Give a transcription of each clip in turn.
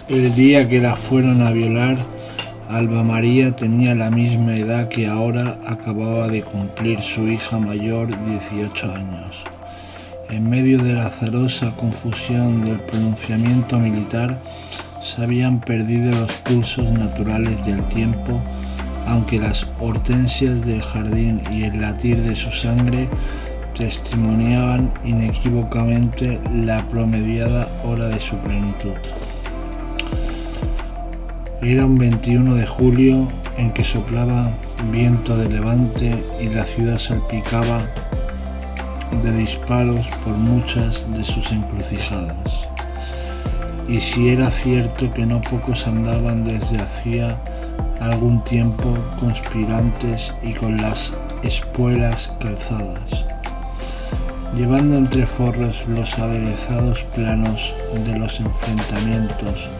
El día que la fueron a violar, Alba María tenía la misma edad que ahora acababa de cumplir su hija mayor, 18 años. En medio de la azarosa confusión del pronunciamiento militar, se habían perdido los pulsos naturales del tiempo, aunque las hortensias del jardín y el latir de su sangre testimoniaban inequívocamente la promediada hora de su plenitud. Era un 21 de julio en que soplaba viento de levante y la ciudad salpicaba de disparos por muchas de sus encrucijadas. Y si era cierto que no pocos andaban desde hacía algún tiempo conspirantes y con las espuelas calzadas, llevando entre forros los aderezados planos de los enfrentamientos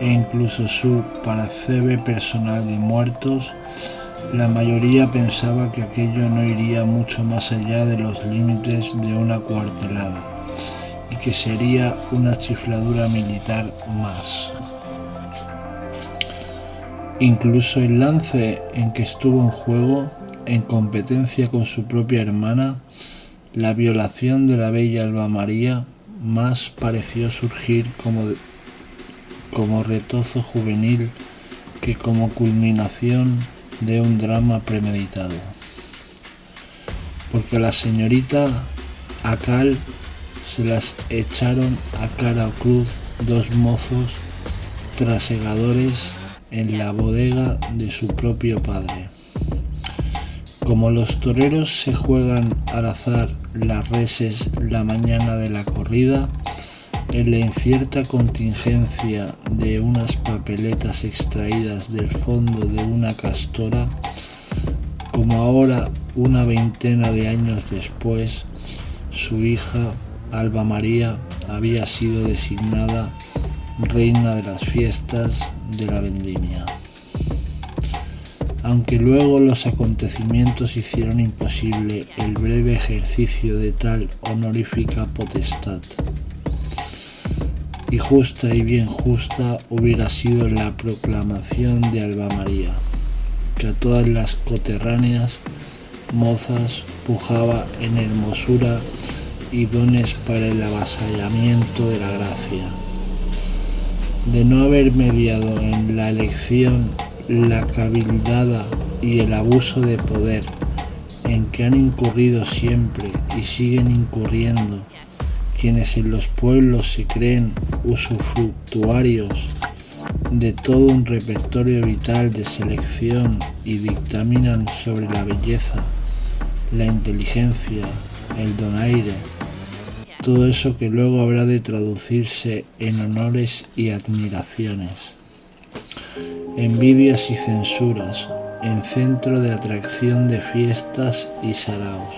e incluso su paracebe personal de muertos, la mayoría pensaba que aquello no iría mucho más allá de los límites de una cuartelada y que sería una chifladura militar más. Incluso el lance en que estuvo en juego, en competencia con su propia hermana, la violación de la bella Alba María, más pareció surgir como retozo juvenil que como culminación de un drama premeditado. Porque a la señorita Acal se las echaron a cara o cruz dos mozos trasegadores en la bodega de su propio padre. Como los toreros se juegan al azar las reses la mañana de la corrida, en la incierta contingencia de unas papeletas extraídas del fondo de una castora, como ahora, una veintena de años después, su hija, Alba María, había sido designada reina de las fiestas de la vendimia. Aunque luego los acontecimientos hicieron imposible el breve ejercicio de tal honorífica potestad. Y justa y bien justa hubiera sido la proclamación de Alba María, que a todas las coterráneas mozas pujaba en hermosura y dones para el avasallamiento de la gracia. De no haber mediado en la elección la cabildada y el abuso de poder en que han incurrido siempre y siguen incurriendo quienes en los pueblos se creen usufructuarios de todo un repertorio vital de selección y dictaminan sobre la belleza, la inteligencia, el donaire, todo eso que luego habrá de traducirse en honores y admiraciones, envidias y censuras, en centro de atracción de fiestas y saraos,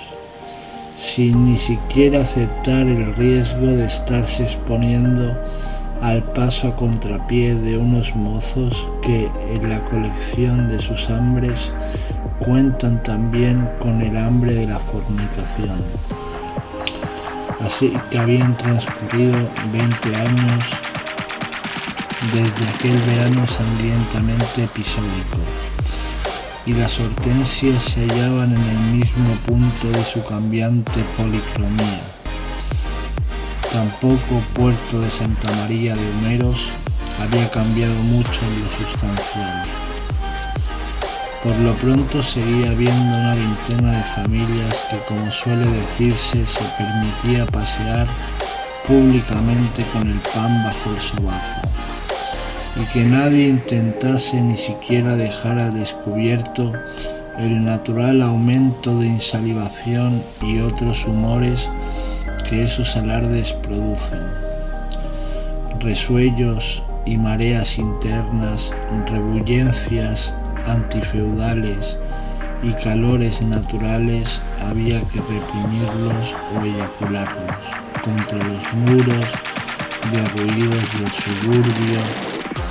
sin ni siquiera aceptar el riesgo de estarse exponiendo al paso a contrapié de unos mozos que en la colección de sus hambres cuentan también con el hambre de la fornicación. Así que habían transcurrido 20 años desde aquel verano sangrientamente episódico, y las hortensias se hallaban en el mismo punto de su cambiante policromía. Tampoco Puerto de Santa María de Humeros había cambiado mucho en lo sustancial. Por lo pronto seguía habiendo una veintena de familias que, como suele decirse, se permitía pasear públicamente con el pan bajo el sobaco, y que nadie intentase ni siquiera dejar al descubierto el natural aumento de insalivación y otros humores que esos alardes producen. Resuellos y mareas internas, rebullencias antifeudales y calores naturales había que reprimirlos o eyacularlos contra los muros de arruidos del suburbio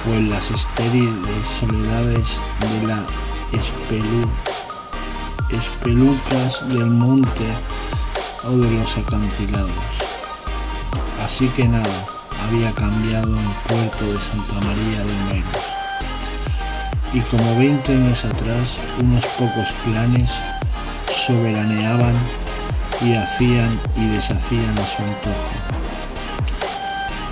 o en las estériles soledades de las espelucas del monte o de los acantilados. Así que nada, había cambiado el puerto de Santa María de Humeros. Y como 20 años atrás, unos pocos clanes soberaneaban y hacían y deshacían a su antojo.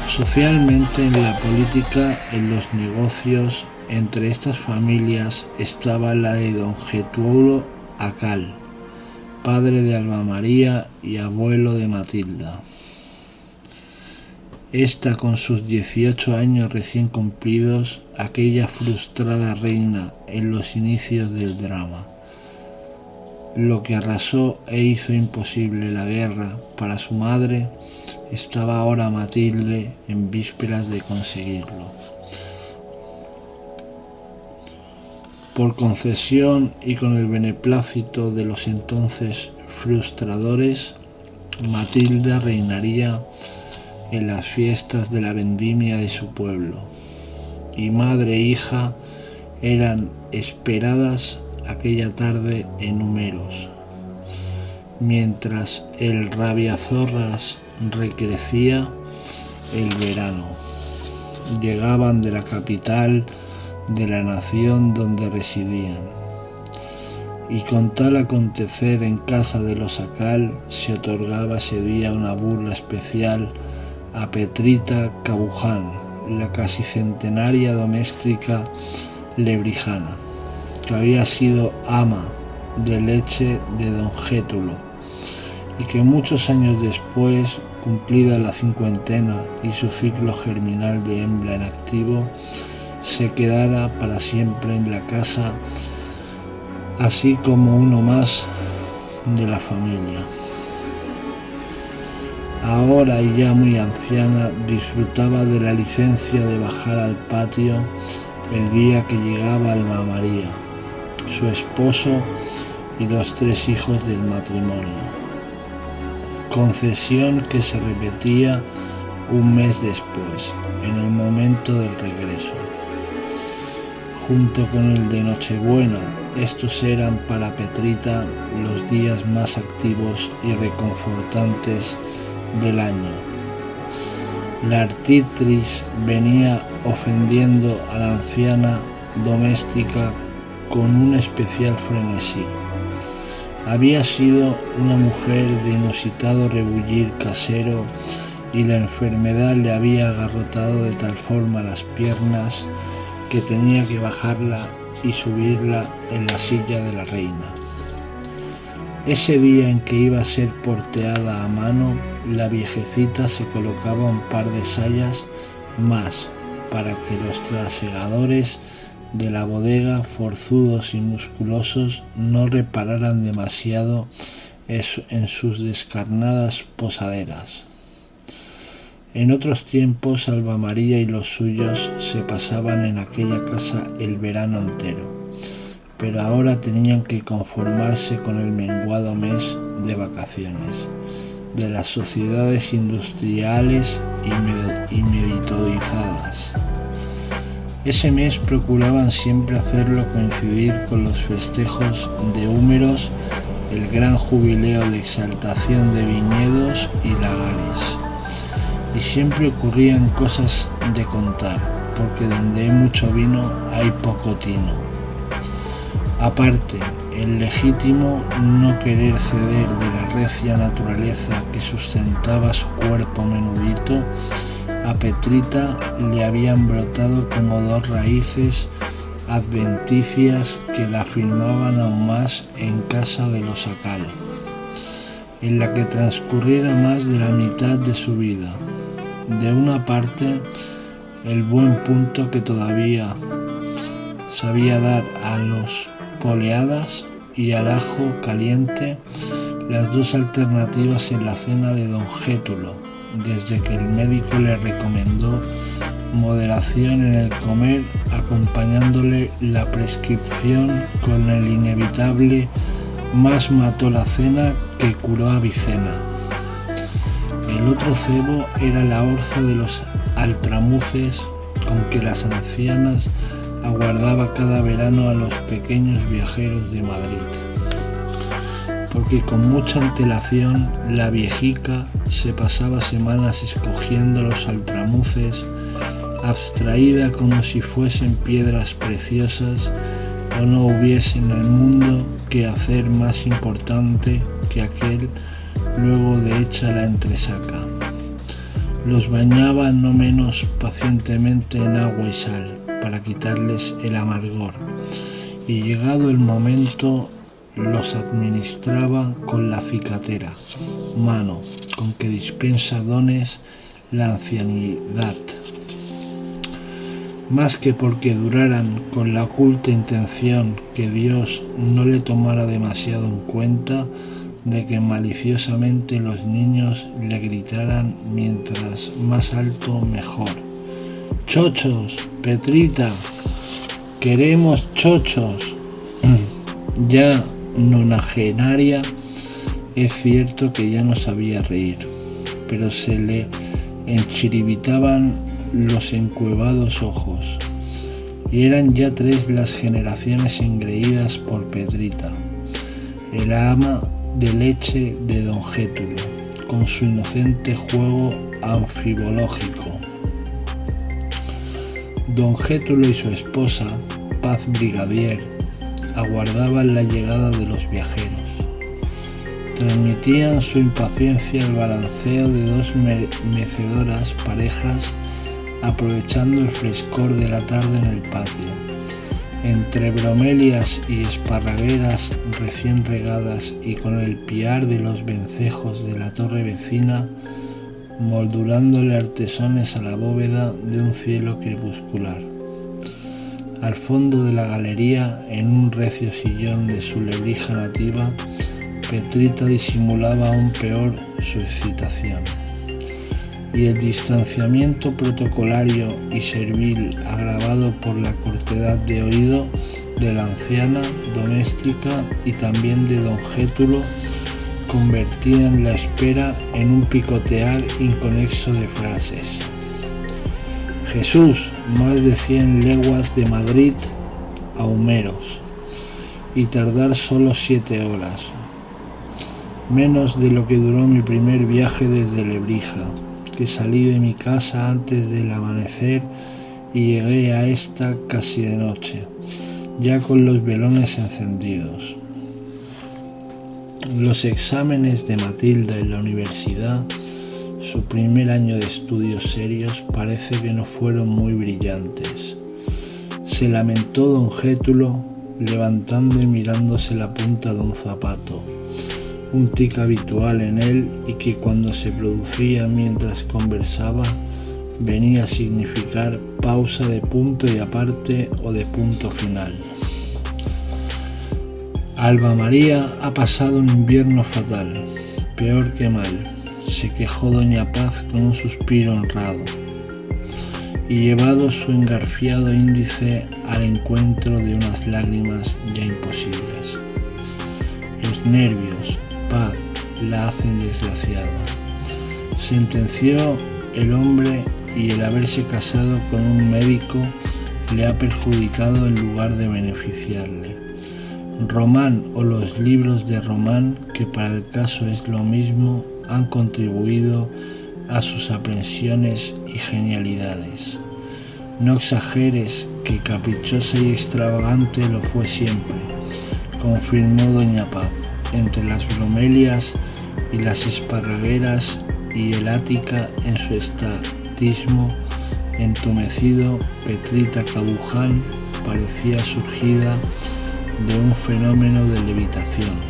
Socialmente, en la política, en los negocios, entre estas familias estaba la de don Getúlio Acal, padre de Alba María y abuelo de Matilda. Esta, con sus 18 años recién cumplidos, aquella frustrada reina en los inicios del drama, lo que arrasó e hizo imposible la guerra para su madre, estaba ahora Matilde en vísperas de conseguirlo. Por concesión y con el beneplácito de los entonces frustradores, Matilda reinaría en las fiestas de la vendimia de su pueblo, y madre e hija eran esperadas aquella tarde en Humeros, mientras el rabiazorras recrecía el verano. Llegaban de la capital de la nación donde residían, y con tal acontecer en casa de los Acal se otorgaba ese día una burla especial a Petrita Cabuján, la casi centenaria doméstica lebrijana, que había sido ama de leche de don Getúlio, y que muchos años después, cumplida la cincuentena y su ciclo germinal de hembra en activo, se quedara para siempre en la casa, así como uno más de la familia. Ahora y ya muy anciana, disfrutaba de la licencia de bajar al patio el día que llegaba Alba María, su esposo y los 3 hijos del matrimonio, concesión que se repetía un mes después, en el momento del regreso. Junto con el de Nochebuena, estos eran para Petrita los días más activos y reconfortantes del año. La artritris venía ofendiendo a la anciana doméstica con un especial frenesí. Había sido una mujer de inusitado rebullir casero y la enfermedad le había agarrotado de tal forma las piernas que tenía que bajarla y subirla en la silla de la reina. Ese día en que iba a ser porteada a mano, la viejecita se colocaba un par de sayas más para que los trasegadores de la bodega, forzudos y musculosos, no repararan demasiado en sus descarnadas posaderas. En otros tiempos, Alba María y los suyos se pasaban en aquella casa el verano entero, pero ahora tenían que conformarse con el menguado mes de vacaciones de las sociedades industriales y meditorizadas. Ese mes procuraban siempre hacerlo coincidir con los festejos de Humeros, el gran jubileo de exaltación de viñedos y lagares. Y siempre ocurrían cosas de contar, porque donde hay mucho vino hay poco tino. Aparte, el legítimo no querer ceder de la recia naturaleza que sustentaba su cuerpo menudito, a Petrita le habían brotado como 2 raíces adventicias que la afirmaban aún más en casa de los Acal, en la que transcurriera más de la mitad de su vida. De una parte, el buen punto que todavía sabía dar a los poleadas y al ajo caliente, las 2 alternativas en la cena de don Getúlio, desde que el médico le recomendó moderación en el comer, acompañándole la prescripción con el inevitable más mató la cena que curó a Vicena. El otro cebo era la orza de los altramuces con que las ancianas aguardaba cada verano a los pequeños viajeros de Madrid, porque con mucha antelación la viejica se pasaba semanas escogiendo los altramuces, abstraída como si fuesen piedras preciosas o no hubiese en el mundo que hacer más importante que aquel luego de hecha la entresaca. Los bañaba no menos pacientemente en agua y sal para quitarles el amargor, y llegado el momento los administraba con la cicatera, mano con que dispensa dones la ancianidad, más que porque duraran con la oculta intención que Dios no le tomara demasiado en cuenta de que maliciosamente los niños le gritaran mientras más alto mejor: ¡Chochos, Petrita! ¡Queremos chochos! Ya nonagenaria, es cierto que ya no sabía reír, pero se le enchiribitaban los encuevados ojos, y eran ya 3 las generaciones engreídas por Petrita, el ama de leche de don Gétulo, con su inocente juego anfibológico. Don Gétulo y su esposa, Paz Brigadier, aguardaban la llegada de los viajeros. Transmitían su impaciencia al balanceo de 2 mecedoras parejas, aprovechando el frescor de la tarde en el patio. Entre bromelias y esparragueras recién regadas y con el piar de los vencejos de la torre vecina, moldurándole artesones a la bóveda de un cielo crepuscular. Al fondo de la galería, en un recio sillón de su lebrija nativa, Petrita disimulaba aún peor su excitación, y el distanciamiento protocolario y servil agravado por la cortedad de oído de la anciana doméstica y también de don Gétulo convertían la espera en un picotear inconexo de frases. Jesús, más de 100 leguas de Madrid a Humeros, y tardar solo 7 horas, menos de lo que duró mi primer viaje desde Lebrija, que salí de mi casa antes del amanecer y llegué a esta casi de noche, ya con los velones encendidos. Los exámenes de Matilda en la universidad, su primer año de estudios serios, parece que no fueron muy brillantes. Se lamentó don Gétulo, levantando y mirándose la punta de un zapato, un tic habitual en él y que cuando se producía mientras conversaba venía a significar pausa de punto y aparte o de punto final. Alba María ha pasado un invierno fatal, peor que mal, se quejó doña Paz con un suspiro honrado, y llevado su engarfiado índice al encuentro de unas lágrimas ya imposibles. Los nervios, Paz, la hacen desgraciada, sentenció el hombre, y el haberse casado con un médico le ha perjudicado en lugar de beneficiarle. Román o los libros de Román, que para el caso es lo mismo, han contribuido a sus aprensiones y genialidades. No exageres que caprichosa y extravagante lo fue siempre, confirmó doña Paz, entre las bromelias y las esparragueras y el ática en su estatismo entumecido. Petrita Cabuján parecía surgida de un fenómeno de levitación.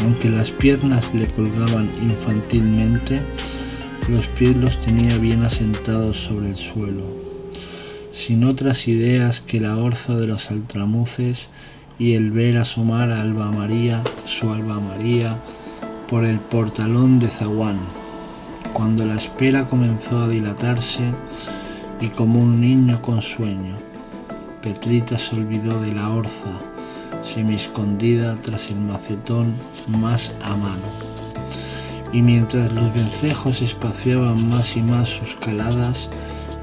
Aunque las piernas le colgaban infantilmente, los pies los tenía bien asentados sobre el suelo, sin otras ideas que la orza de los altramuces y el ver asomar a Alba María, su Alba María, por el portalón de zaguán, cuando la espera comenzó a dilatarse y como un niño con sueño. Petrita se olvidó de la orza, semi-escondida tras el macetón más a mano, y mientras los vencejos espaciaban más y más sus caladas,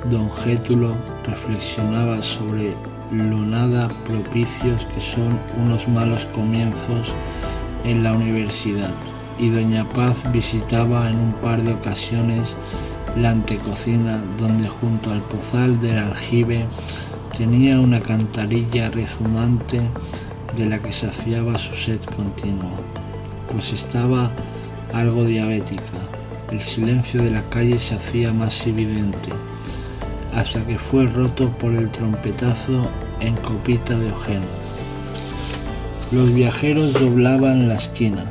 don Gétulo reflexionaba sobre lo nada propicios que son unos malos comienzos en la universidad, y doña Paz visitaba en un par de ocasiones la antecocina, donde junto al pozal del aljibe tenía una cantarilla rezumante de la que saciaba su sed continua, pues estaba algo diabética. El silencio de la calle se hacía más evidente, hasta que fue roto por el trompetazo en copita de Ojén. Los viajeros doblaban la esquina,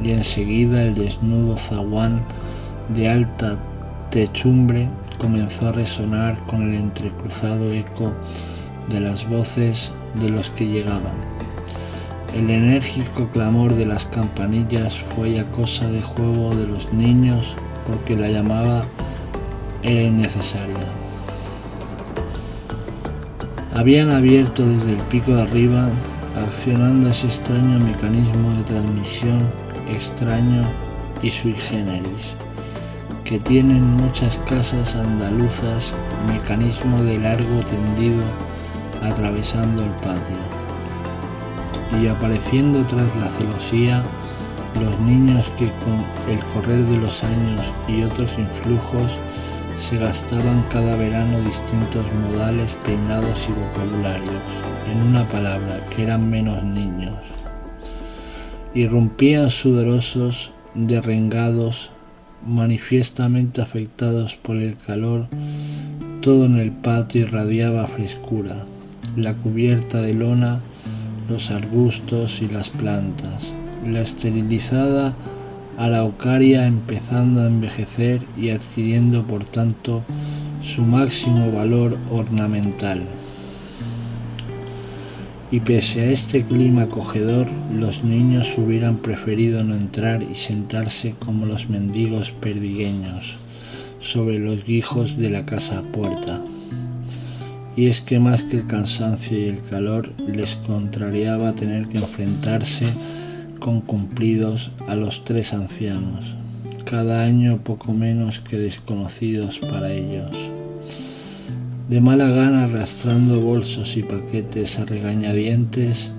y enseguida el desnudo zaguán de alta techumbre comenzó a resonar con el entrecruzado eco de las voces de los que llegaban. El enérgico clamor de las campanillas fue ya cosa de juego de los niños, porque la llamada era innecesaria. Habían abierto desde el pico de arriba, accionando ese extraño mecanismo de transmisión extraño y sui generis, que tienen muchas casas andaluzas, mecanismo de largo tendido atravesando el patio. Y apareciendo tras la celosía, los niños que con el correr de los años y otros influjos se gastaban cada verano distintos modales, peinados y vocabularios, en una palabra, que eran menos niños. Irrumpían sudorosos, derrengados, manifiestamente afectados por el calor. Todo en el patio irradiaba frescura, la cubierta de lona, los arbustos y las plantas, la esterilizada araucaria empezando a envejecer y adquiriendo por tanto su máximo valor ornamental. Y pese a este clima acogedor, los niños hubieran preferido no entrar y sentarse como los mendigos perdigueños sobre los guijos de la casa puerta. Y es que más que el cansancio y el calor, les contrariaba tener que enfrentarse con cumplidos a los tres ancianos, cada año poco menos que desconocidos para ellos. De mala gana, arrastrando bolsos y paquetes a regañadientes,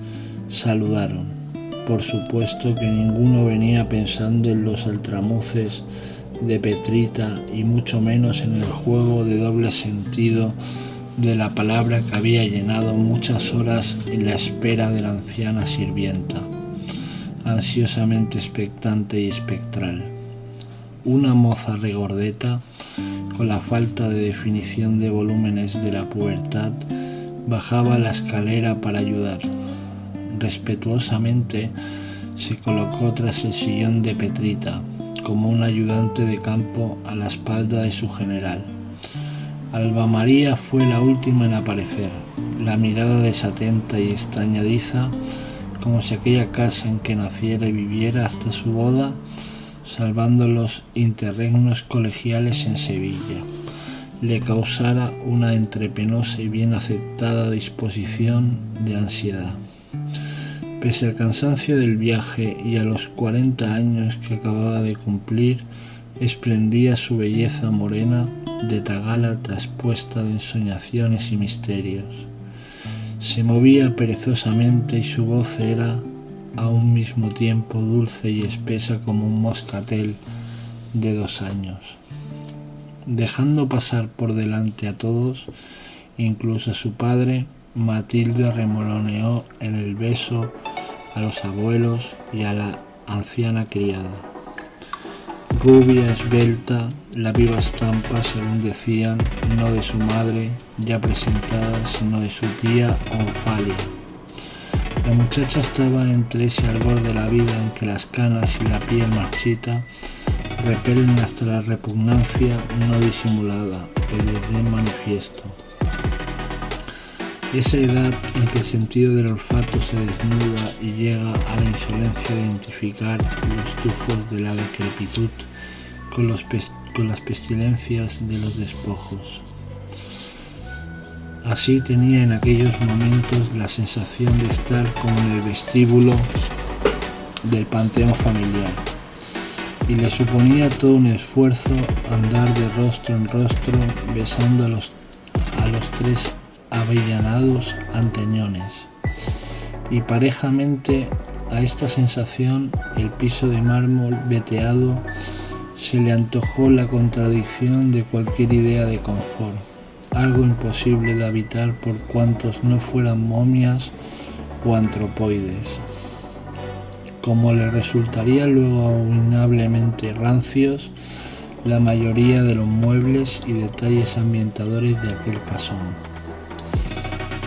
saludaron. Por supuesto que ninguno venía pensando en los altramuces de Petrita y mucho menos en el juego de doble sentido de la palabra que había llenado muchas horas en la espera de la anciana sirvienta, ansiosamente expectante y espectral. Una moza regordeta, con la falta de definición de volúmenes de la pubertad, bajaba la escalera para ayudar. Respetuosamente se colocó tras el sillón de Petrita, como un ayudante de campo a la espalda de su general. Alba María fue la última en aparecer, la mirada desatenta y extrañadiza, como si aquella casa en que naciera y viviera hasta su boda, salvando los interregnos colegiales en Sevilla, le causara una entrepenosa y bien aceptada disposición de ansiedad. Pese al cansancio del viaje y a los 40 años que acababa de cumplir, esplendía su belleza morena de tagala traspuesta de ensoñaciones y misterios. Se movía perezosamente y su voz era a un mismo tiempo dulce y espesa como un moscatel de 2 años. Dejando pasar por delante a todos, incluso a su padre, Matilde remoloneó en el beso a los abuelos y a la anciana criada. Rubia, esbelta, la viva estampa, según decían, no de su madre ya presentada, sino de su tía Onfalia. La muchacha estaba entre ese albor de la vida en que las canas y la piel marchita repelen hasta la repugnancia no disimulada, el desdén manifiesto. Esa edad en que el sentido del olfato se desnuda y llega a la insolencia de identificar los tufos de la decrepitud con las pestilencias de los despojos. Así tenía en aquellos momentos la sensación de estar como en el vestíbulo del panteón familiar, y le suponía todo un esfuerzo andar de rostro en rostro besando a los 3 avellanados anteñones, y parejamente A esta sensación, el piso de mármol veteado se le antojó la contradicción de cualquier idea de confort, algo imposible de habitar por cuantos no fueran momias o antropoides. Como le resultaría luego abominablemente rancios la mayoría de los muebles y detalles ambientadores de aquel casón.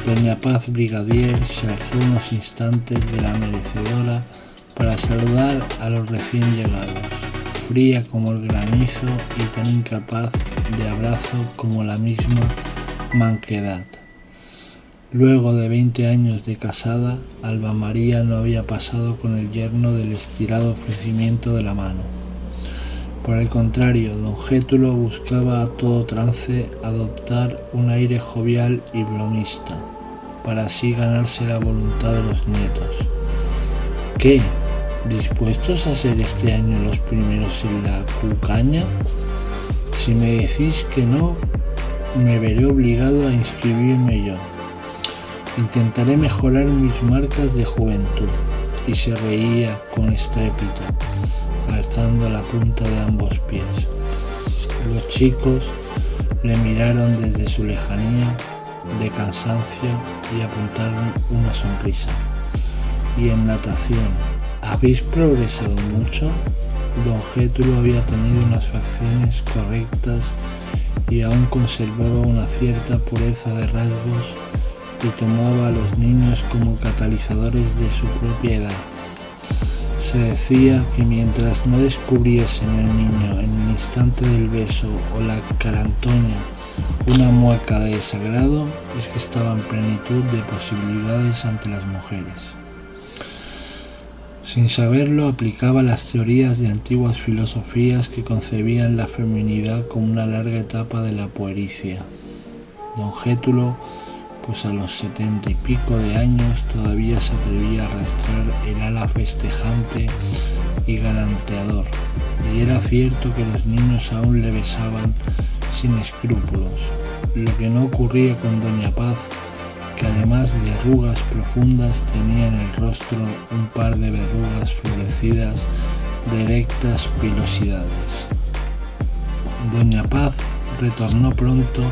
Doña Paz Brigadier se alzó unos instantes de la merecedora para saludar a los recién llegados, fría como el granizo y tan incapaz de abrazo como la misma manquedad. Luego de 20 años de casada, Alba María no había pasado con el yerno del estirado ofrecimiento de la mano. Por el contrario, don Gétulo buscaba a todo trance adoptar un aire jovial y bromista, para así ganarse la voluntad de los nietos. ¿Qué? ¿Dispuestos a ser este año los primeros en la cucaña? Si me decís que no, me veré obligado a inscribirme yo. Intentaré mejorar mis marcas de juventud. Y se reía con estrépito, alzando la punta de ambos pies. Los chicos le miraron desde su lejanía de cansancio y apuntaron una sonrisa. Y en natación, ¿habéis progresado mucho? Don Gétulo había tenido unas facciones correctas y aún conservaba una cierta pureza de rasgos y tomaba a los niños como catalizadores de su propia edad. Se decía que mientras no descubriesen el niño en el instante del beso o la carantoña una mueca de desagrado, es que estaba en plenitud de posibilidades ante las mujeres. Sin saberlo, aplicaba las teorías de antiguas filosofías que concebían la feminidad como una larga etapa de la puericia. Don Gétulo, pues a los 70 y pico de años, todavía se atrevía a arrastrar el ala festejante y galanteador, y era cierto que los niños aún le besaban sin escrúpulos, lo que no ocurría con doña Paz, que además de arrugas profundas tenía en el rostro un par de verrugas florecidas de erectas pilosidades. Doña Paz retornó pronto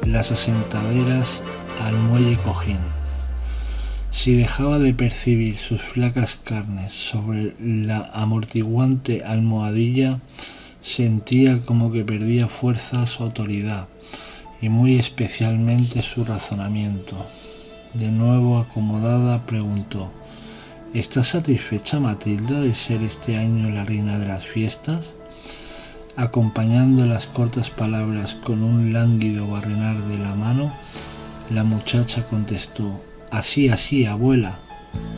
las asentaderas al muelle Cojín. Si dejaba de percibir sus flacas carnes sobre la amortiguante almohadilla, sentía como que perdía fuerza su autoridad y muy especialmente su razonamiento. De nuevo acomodada, preguntó: ¿Estás satisfecha, Matilda, de ser este año la reina de las fiestas? Acompañando las cortas palabras con un lánguido barrenar de la mano, la muchacha contestó: Así, así, abuela.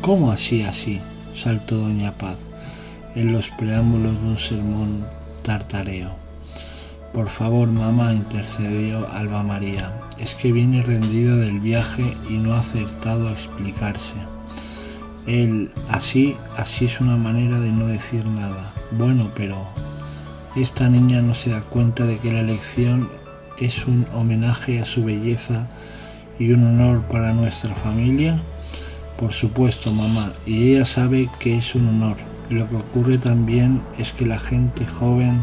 ¿Cómo así, así?, saltó doña Paz, en los preámbulos de un sermón tartareo. Por favor, mamá, intercedió Alba María, es que viene rendida del viaje y no ha acertado a explicarse. Él, así es una manera de no decir nada. Bueno, pero esta niña no se da cuenta de que la elección es un homenaje a su belleza y un honor para nuestra familia. Por supuesto, mamá, y ella sabe que es un honor. Lo que ocurre también es que la gente joven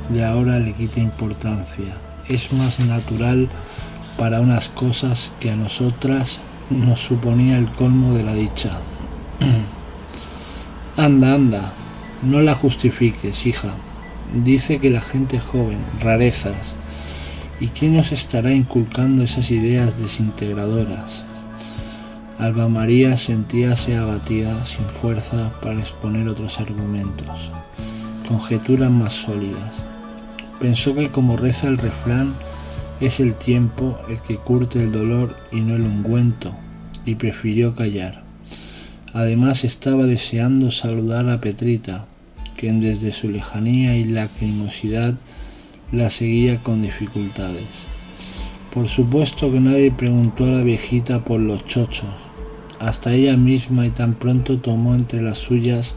de ahora le quita importancia. Es más natural para unas cosas que a nosotras nos suponía el colmo de la dicha. Anda, anda, no la justifiques, hija. Dice que la gente joven, rarezas. ¿Y quién nos estará inculcando esas ideas desintegradoras? Alba María sentíase abatida, sin fuerza para exponer otros argumentos, conjeturas más sólidas. Pensó que, como reza el refrán, es el tiempo el que curte el dolor y no el ungüento, y prefirió callar. Además estaba deseando saludar a Petrita, quien desde su lejanía y lacrimosidad la seguía con dificultades. Por supuesto que nadie preguntó a la viejita por los chochos, hasta ella misma, y tan pronto tomó entre las suyas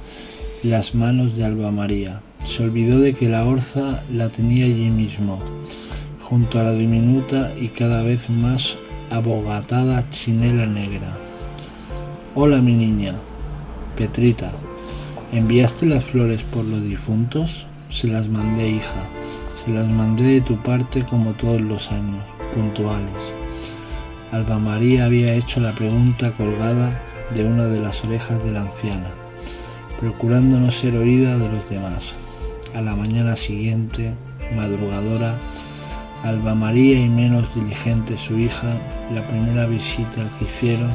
las manos de Alba María. Se olvidó de que la orza la tenía allí mismo, junto a la diminuta y cada vez más abogatada chinela negra. Hola, mi niña. Petrita, ¿enviaste las flores por los difuntos? Se las mandé, hija, se las mandé de tu parte como todos los años, puntuales. Alba María había hecho la pregunta colgada de una de las orejas de la anciana, procurando no ser oída de los demás. A la mañana siguiente, madrugadora, Alba María y menos diligente su hija, la primera visita que hicieron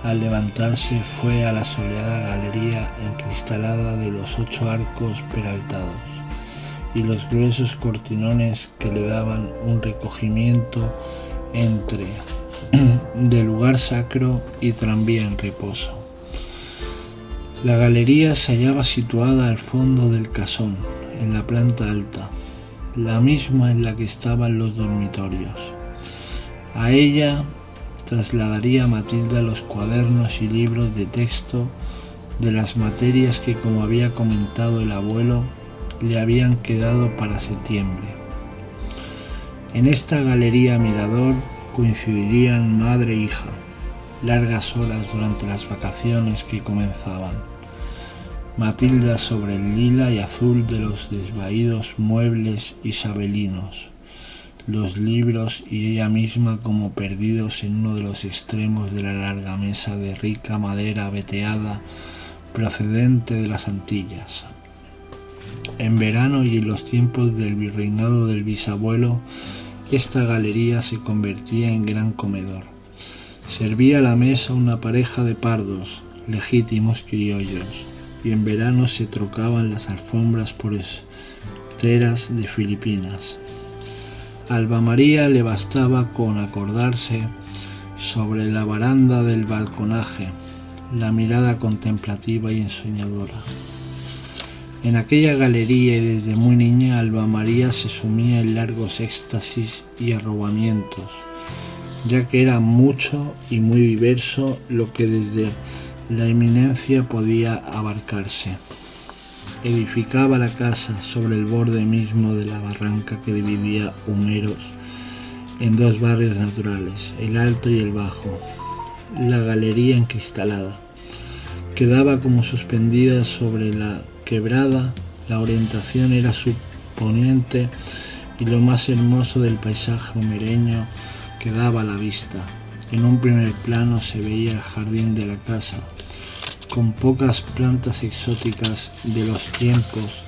al levantarse fue a la soleada galería encristalada de los 8 arcos peraltados y los gruesos cortinones que le daban un recogimiento entre de lugar sacro y tranvía en reposo. La galería se hallaba situada al fondo del casón, en la planta alta, la misma en la que estaban los dormitorios. A ella trasladaría Matilda los cuadernos y libros de texto de las materias que, como había comentado el abuelo, le habían quedado para septiembre. En esta galería mirador coincidirían madre e hija, largas horas durante las vacaciones que comenzaban. Matilda sobre el lila y azul de los desvaídos muebles isabelinos, los libros y ella misma como perdidos en uno de los extremos de la larga mesa de rica madera veteada procedente de las Antillas. En verano y en los tiempos del virreinado del bisabuelo, esta galería se convertía en gran comedor. Servía a la mesa una pareja de pardos, legítimos criollos, y en verano se trocaban las alfombras por esteras de Filipinas. A Alba María le bastaba con acordarse sobre la baranda del balconaje, la mirada contemplativa y ensoñadora. En aquella galería y desde muy niña Alba María se sumía en largos éxtasis y arrobamientos, ya que era mucho y muy diverso lo que desde la eminencia podía abarcarse. Edificaba la casa sobre el borde mismo de la barranca que dividía Humeros en 2 barrios naturales, el alto y el bajo. La galería encristalada quedaba como suspendida sobre la quebrada, la orientación era su poniente y lo más hermoso del paisaje humereño que daba a la vista. En un primer plano se veía el jardín de la casa, con pocas plantas exóticas de los tiempos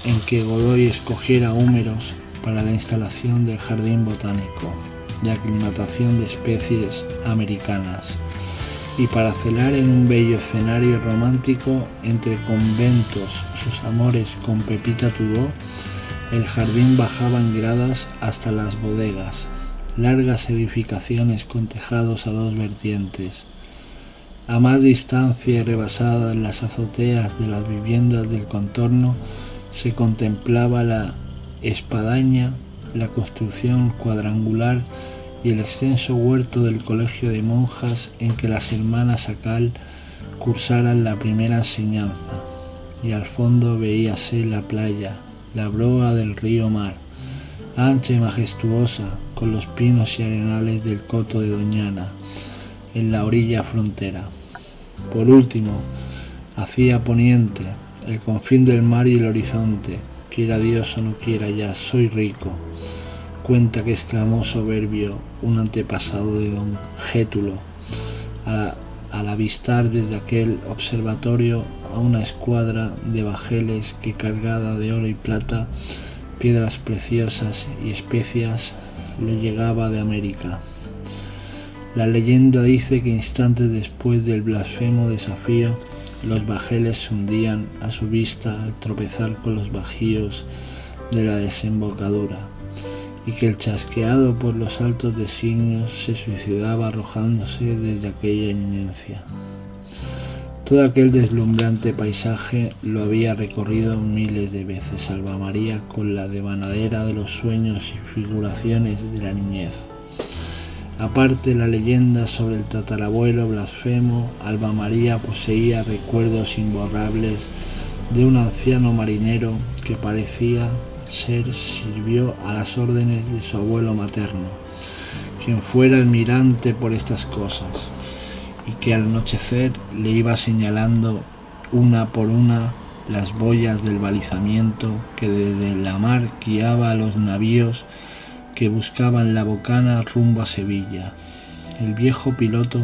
en que Godoy escogiera Húmeros para la instalación del jardín botánico de aclimatación de especies americanas, y para celar en un bello escenario romántico entre conventos sus amores con Pepita Tudó, el jardín bajaba en gradas hasta las bodegas, largas edificaciones con tejados a 2 vertientes. A más distancia y rebasadas las azoteas de las viviendas del contorno, se contemplaba la espadaña, la construcción cuadrangular y el extenso huerto del colegio de monjas en que las hermanas Acal cursaran la primera enseñanza, y al fondo veíase la playa, la broa del río Mar, ancha y majestuosa, con los pinos y arenales del coto de Doñana, en la orilla frontera. Por último, hacia poniente, el confín del mar y el horizonte, quiera Dios o no quiera ya, soy rico. Cuenta que exclamó soberbio un antepasado de don Gétulo al avistar desde aquel observatorio a una escuadra de bajeles que, cargada de oro y plata, piedras preciosas y especias, le llegaba de América. La leyenda dice que instantes después del blasfemo desafío, los bajeles se hundían a su vista al tropezar con los bajíos de la desembocadura, y que el chasqueado por los altos designios se suicidaba arrojándose desde aquella eminencia. Todo aquel deslumbrante paisaje lo había recorrido miles de veces Alba María con la devanadera de los sueños y figuraciones de la niñez. Aparte la leyenda sobre el tatarabuelo blasfemo, Alba María poseía recuerdos imborrables de un anciano marinero que parecía ser sirvió a las órdenes de su abuelo materno, quien fuera almirante por estas cosas, y que al anochecer le iba señalando una por una las boyas del balizamiento que desde la mar guiaba a los navíos que buscaban la bocana rumbo a Sevilla. El viejo piloto,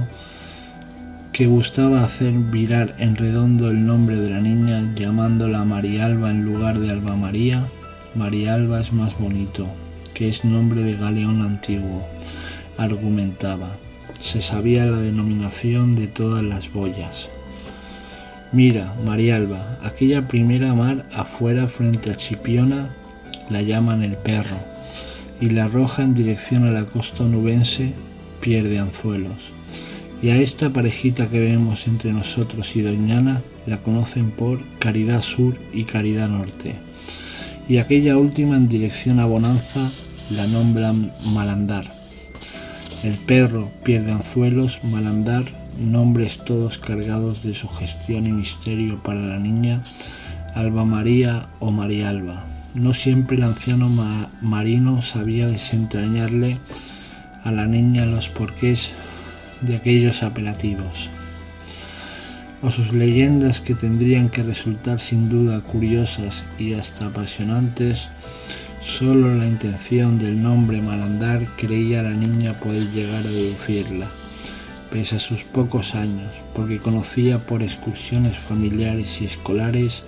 que gustaba hacer virar en redondo el nombre de la niña llamándola Marialba en lugar de Alba María. Marialba es más bonito, que es nombre de galeón antiguo, argumentaba. Se sabía la denominación de todas las boyas. Mira, Marialba, aquella primera mar afuera frente a Chipiona la llaman el Perro, y la roja en dirección a la costa onubense pierde anzuelos. Y a esta parejita que vemos entre nosotros y Doñana la conocen por Caridad Sur y Caridad Norte. Y aquella última en dirección a Bonanza la nombran Malandar. El Perro pierde anzuelos, Malandar, nombres todos cargados de sugestión y misterio para la niña, Alba María o Marialba. No siempre el anciano marino sabía desentrañarle a la niña los porqués de aquellos apelativos, o sus leyendas que tendrían que resultar sin duda curiosas y hasta apasionantes. Solo la intención del nombre Malandar creía la niña poder llegar a deducirla, pese a sus pocos años, porque conocía por excursiones familiares y escolares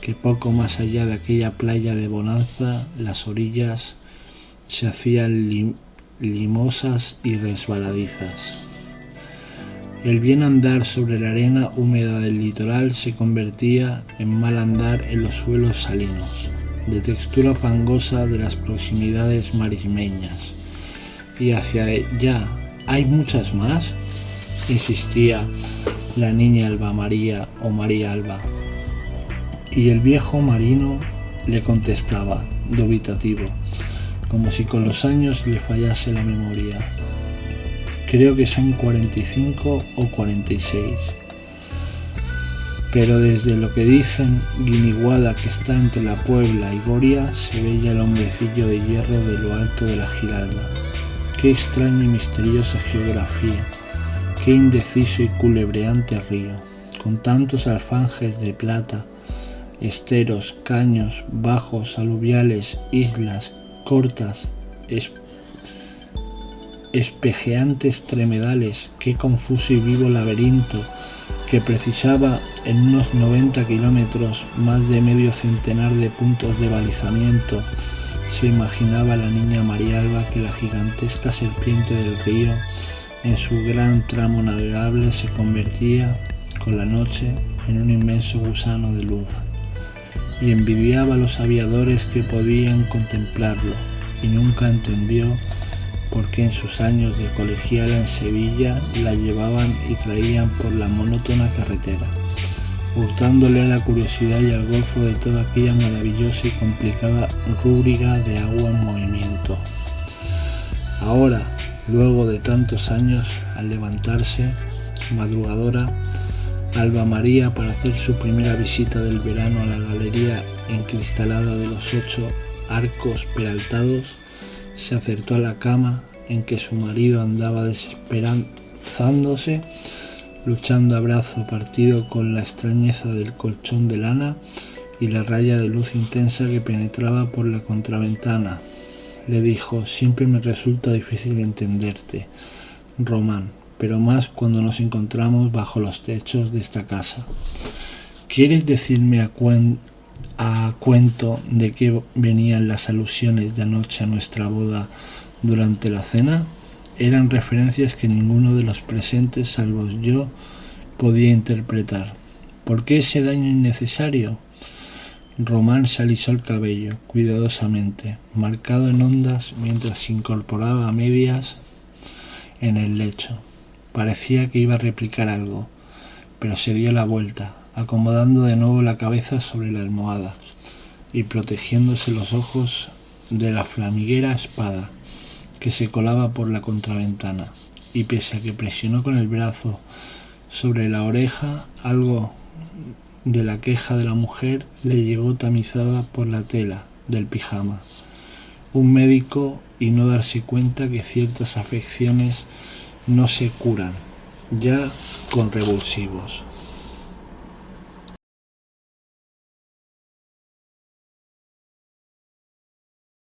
que poco más allá de aquella playa de Bonanza, las orillas se hacían limosas y resbaladizas. El bien andar sobre la arena húmeda del litoral se convertía en mal andar en los suelos salinos, de textura fangosa de las proximidades marismeñas. Y hacia allá, ¿hay muchas más?, insistía la niña Alba María o María Alba. Y el viejo marino le contestaba, dubitativo, como si con los años le fallase la memoria. Creo que son 45 o 46. Pero desde lo que dicen Guiniguada, que está entre la Puebla y Goria, se veía el hombrecillo de hierro de lo alto de la Giralda. Qué extraña y misteriosa geografía, qué indeciso y culebreante río, con tantos alfanjes de plata, esteros, caños, bajos, aluviales, islas, cortas, espejeantes tremedales, qué confuso y vivo laberinto que precisaba en unos 90 kilómetros más de medio centenar de puntos de balizamiento. Se imaginaba la niña Marialba que la gigantesca serpiente del río en su gran tramo navegable se convertía con la noche en un inmenso gusano de luz, y envidiaba a los aviadores que podían contemplarlo, y nunca entendió por qué en sus años de colegiala en Sevilla la llevaban y traían por la monótona carretera, hurtándole a la curiosidad y al gozo de toda aquella maravillosa y complicada rúbrica de agua en movimiento. Ahora, luego de tantos años, al levantarse, madrugadora, Alba María, para hacer su primera visita del verano a la galería encristalada de los 8 arcos peraltados, se acercó a la cama en que su marido andaba desesperanzándose, luchando a brazo partido con la extrañeza del colchón de lana y la raya de luz intensa que penetraba por la contraventana. Le dijo: siempre me resulta difícil entenderte, Román, pero más cuando nos encontramos bajo los techos de esta casa. ¿Quieres decirme a cuento de qué venían las alusiones de anoche a nuestra boda durante la cena? Eran referencias que ninguno de los presentes, salvo yo, podía interpretar. ¿Por qué ese daño innecesario? Román se alisó el cabello cuidadosamente, marcado en ondas, mientras se incorporaba a medias en el lecho. Parecía que iba a replicar algo, pero se dio la vuelta, acomodando de nuevo la cabeza sobre la almohada y protegiéndose los ojos de la flamiguera espada que se colaba por la contraventana, y pese a que presionó con el brazo sobre la oreja, algo de la queja de la mujer le llegó tamizada por la tela del pijama. Un médico, y no darse cuenta que ciertas afecciones no se curan ya con revulsivos.